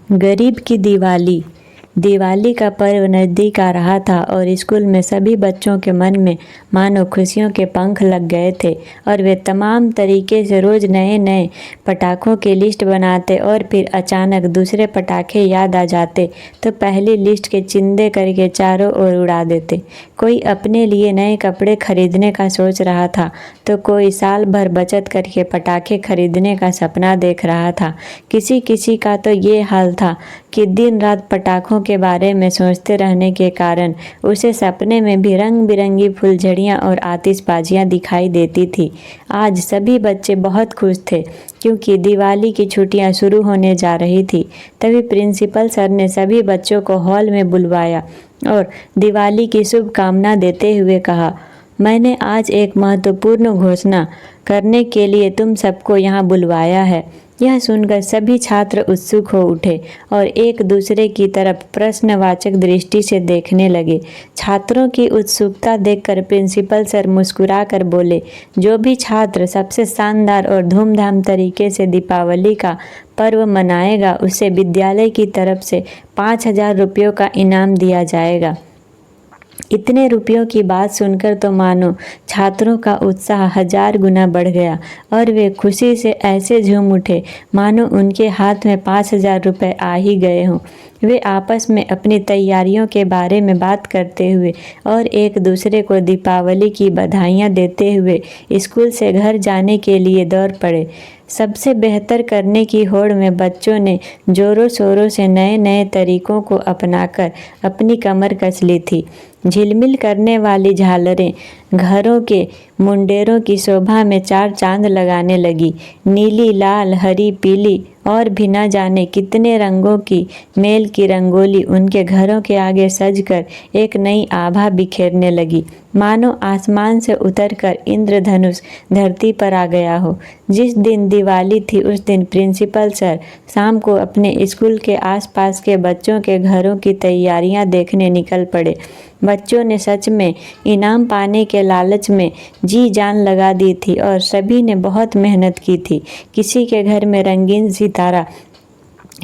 गरीब की दिवाली। दिवाली का पर्व नज़दीक आ रहा था और स्कूल में सभी बच्चों के मन में मानो खुशियों के पंख लग गए थे और वे तमाम तरीके से रोज़ नए नए पटाखों की लिस्ट बनाते और फिर अचानक दूसरे पटाखे याद आ जाते तो पहली लिस्ट के चिंदे करके चारों ओर उड़ा देते। कोई अपने लिए नए कपड़े खरीदने का सोच रहा था तो कोई साल भर बचत करके पटाखे खरीदने का सपना देख रहा था। किसी किसी का तो ये हाल था कि दिन रात पटाखों के बारे में सोचते रहने के कारण उसे सपने में भी रंग बिरंगी फुलझड़ियाँ और आतिशबाजियाँ दिखाई देती थी। आज सभी बच्चे बहुत खुश थे क्योंकि दिवाली की छुट्टियाँ शुरू होने जा रही थी। तभी प्रिंसिपल सर ने सभी बच्चों को हॉल में बुलवाया और दिवाली की शुभकामना देते हुए कहा, मैंने आज एक महत्वपूर्ण घोषणा करने के लिए तुम सबको यहाँ बुलवाया है। यह सुनकर सभी छात्र उत्सुक हो उठे और एक दूसरे की तरफ प्रश्नवाचक दृष्टि से देखने लगे। छात्रों की उत्सुकता देखकर प्रिंसिपल सर मुस्कुराकर बोले, जो भी छात्र सबसे शानदार और धूमधाम तरीके से दीपावली का पर्व मनाएगा उसे विद्यालय की तरफ से 5,000 रुपयों का इनाम दिया जाएगा। इतने रुपयों की बात सुनकर तो मानो छात्रों का उत्साह 1000 गुना बढ़ गया और वे खुशी से ऐसे झूम उठे मानो उनके हाथ में 5,000 रुपये आ ही गए हों। वे आपस में अपनी तैयारियों के बारे में बात करते हुए और एक दूसरे को दीपावली की बधाइयाँ देते हुए स्कूल से घर जाने के लिए दौड़ पड़े। सबसे बेहतर करने की होड़ में बच्चों ने जोरों शोरों से नए नए तरीकों को अपनाकर अपनी कमर कस ली थी। झिलमिल करने वाली झालरें घरों के मुंडेरों की शोभा में चार चांद लगाने लगी। नीली, लाल, हरी, पीली और भी न जाने कितने रंगों की मेल की रंगोली उनके घरों के आगे सजकर एक नई आभा बिखेरने लगी, मानो आसमान से उतरकर इंद्रधनुष धरती पर आ गया हो। जिस दिन दिवाली थी उस दिन प्रिंसिपल सर शाम को अपने स्कूल के आसपास के बच्चों के घरों की तैयारियां देखने निकल पड़े। बच्चों ने सच में इनाम पाने के लालच में जी जान लगा दी थी और सभी ने बहुत मेहनत की थी। किसी के घर में रंगीन सितारा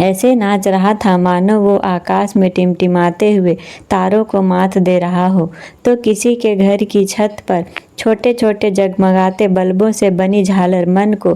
ऐसे नाच रहा था मानो वो आकाश में टिमटिमाते हुए तारों को मात दे रहा हो, तो किसी के घर की छत पर छोटे छोटे जगमगाते बल्बों से बनी झालर मन को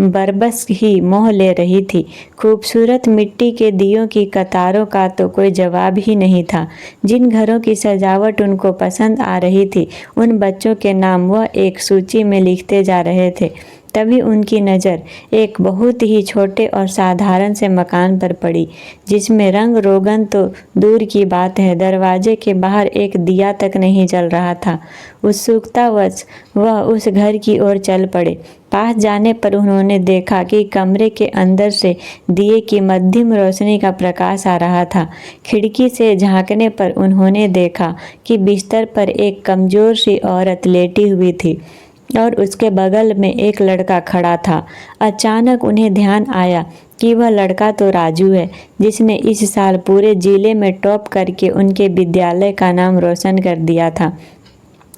बरबस ही मोह ले रही थी। खूबसूरत मिट्टी के दियों की कतारों का तो कोई जवाब ही नहीं था। जिन घरों की सजावट उनको पसंद आ रही थी उन बच्चों के नाम वह एक सूची में लिखते जा रहे थे। तभी उनकी नज़र एक बहुत ही छोटे और साधारण से मकान पर पड़ी जिसमें रंग रोगन तो दूर की बात है, दरवाजे के बाहर एक दिया तक नहीं जल रहा था। उत्सुकतावश वह उस घर की ओर चल पड़े। पास जाने पर उन्होंने देखा कि कमरे के अंदर से दिए की मध्यम रोशनी का प्रकाश आ रहा था। खिड़की से झांकने पर उन्होंने देखा कि बिस्तर पर एक कमज़ोर सी औरत लेटी हुई थी और उसके बगल में एक लड़का खड़ा था। अचानक उन्हें ध्यान आया कि वह लड़का तो राजू है जिसने इस साल पूरे जिले में टॉप करके उनके विद्यालय का नाम रोशन कर दिया था।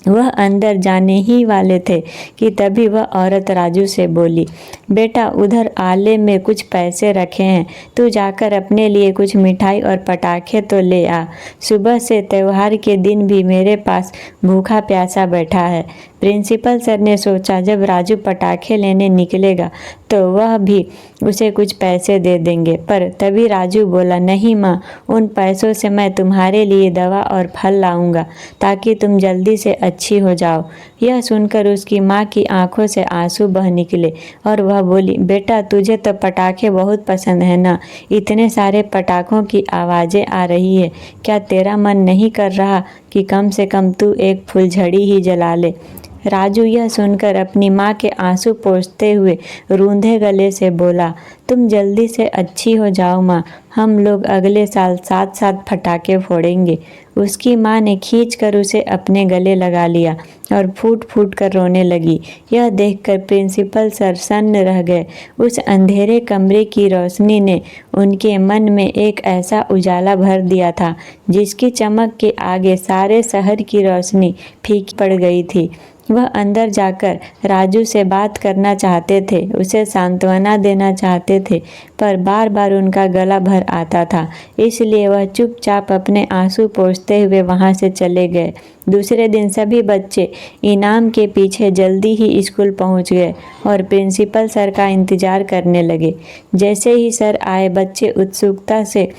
वह अंदर जाने ही वाले थे कि तभी वह औरत राजू से बोली, बेटा उधर आले में कुछ पैसे रखे हैं, तू जाकर अपने लिए कुछ मिठाई और पटाखे तो ले आ। सुबह से त्योहार के दिन भी मेरे पास भूखा प्यासा बैठा है। प्रिंसिपल सर ने सोचा जब राजू पटाखे लेने निकलेगा तो वह भी उसे कुछ पैसे दे देंगे, पर तभी राजू बोला, नहीं माँ, उन पैसों से मैं तुम्हारे लिए दवा और फल लाऊंगा ताकि तुम जल्दी से अच्छी हो जाओ। यह सुनकर उसकी माँ की आंखों से आंसू बह निकले और वह बोली, बेटा तुझे तो पटाखे बहुत पसंद है ना, इतने सारे पटाखों की आवाज़ें आ रही है, क्या तेरा मन नहीं कर रहा कि कम से कम तू एक फुलझड़ी ही जला ले। राजू यह सुनकर अपनी माँ के आंसू पोंछते हुए रूंधे गले से बोला, तुम जल्दी से अच्छी हो जाओ माँ, हम लोग अगले साल साथ साथ पटाखे फोड़ेंगे। उसकी माँ ने खींचकर उसे अपने गले लगा लिया और फूट फूट कर रोने लगी। यह देखकर प्रिंसिपल सर सन्न रह गए। उस अंधेरे कमरे की रोशनी ने उनके मन में एक ऐसा उजाला भर दिया था जिसकी चमक के आगे सारे शहर की रोशनी फीकी पड़ गई थी। वह अंदर जाकर राजू से बात करना चाहते थे, उसे सांत्वना देना चाहते थे, पर बार बार उनका गला भर आता था। इसलिए वह चुपचाप अपने आंसू पोंछते हुए वहां से चले गए। दूसरे दिन सभी बच्चे इनाम के पीछे जल्दी ही स्कूल पहुंच गए और प्रिंसिपल सर का इंतजार करने लगे। जैसे ही सर आए, बच्चे उत्सुकता से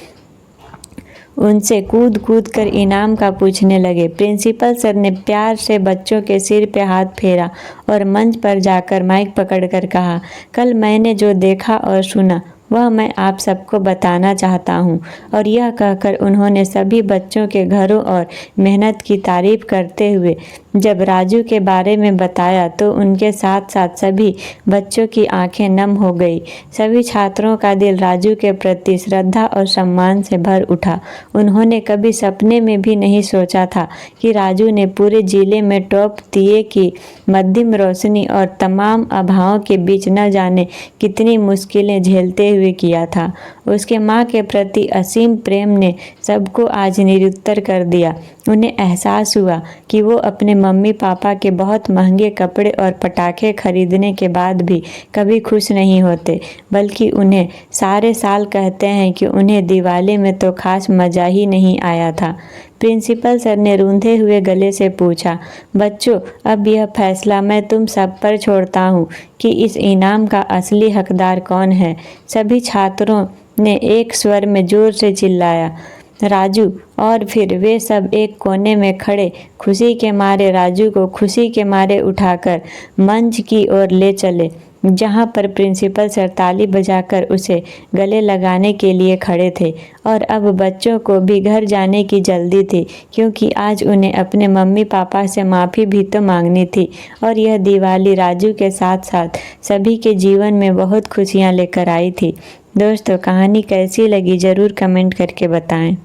उनसे कूद कूद कर इनाम का पूछने लगे। प्रिंसिपल सर ने प्यार से बच्चों के सिर पे हाथ फेरा और मंच पर जाकर माइक पकड़कर कहा, कल मैंने जो देखा और सुना वह मैं आप सबको बताना चाहता हूँ। और यह कहकर उन्होंने सभी बच्चों के घरों और मेहनत की तारीफ करते हुए जब राजू के बारे में बताया तो उनके साथ साथ सभी बच्चों की आंखें नम हो गई। सभी छात्रों का दिल राजू के प्रति श्रद्धा और सम्मान से भर उठा। उन्होंने कभी सपने में भी नहीं सोचा था कि राजू ने पूरे जिले में टॉप दिए की मध्यम रोशनी और तमाम अभावों के बीच न जाने कितनी मुश्किलें झेलते हुए किया था। उसके माँ के प्रति असीम प्रेम ने सबको आज निरुत्तर कर दिया। उन्हें एहसास हुआ कि वो अपने मम्मी पापा के बहुत महंगे कपड़े और पटाखे खरीदने के बाद भी कभी खुश नहीं होते, बल्कि उन्हें सारे साल कहते हैं कि उन्हें दिवाली में तो खास मज़ा ही नहीं आया था। प्रिंसिपल सर ने रूंधे हुए गले से पूछा, बच्चों, अब यह फैसला मैं तुम सब पर छोड़ता हूँ कि इस इनाम का असली हकदार कौन है। सभी छात्रों ने एक स्वर में जोर से चिल्लाया, राजू। और फिर वे सब एक कोने में खड़े खुशी के मारे राजू को खुशी के मारे उठाकर मंच की ओर ले चले, जहां पर प्रिंसिपल सर ताली बजाकर उसे गले लगाने के लिए खड़े थे। और अब बच्चों को भी घर जाने की जल्दी थी, क्योंकि आज उन्हें अपने मम्मी पापा से माफ़ी भी तो मांगनी थी। और यह दिवाली राजू के साथ साथ सभी के जीवन में बहुत खुशियां लेकर आई थी। दोस्तों, कहानी कैसी लगी ज़रूर कमेंट करके बताएं।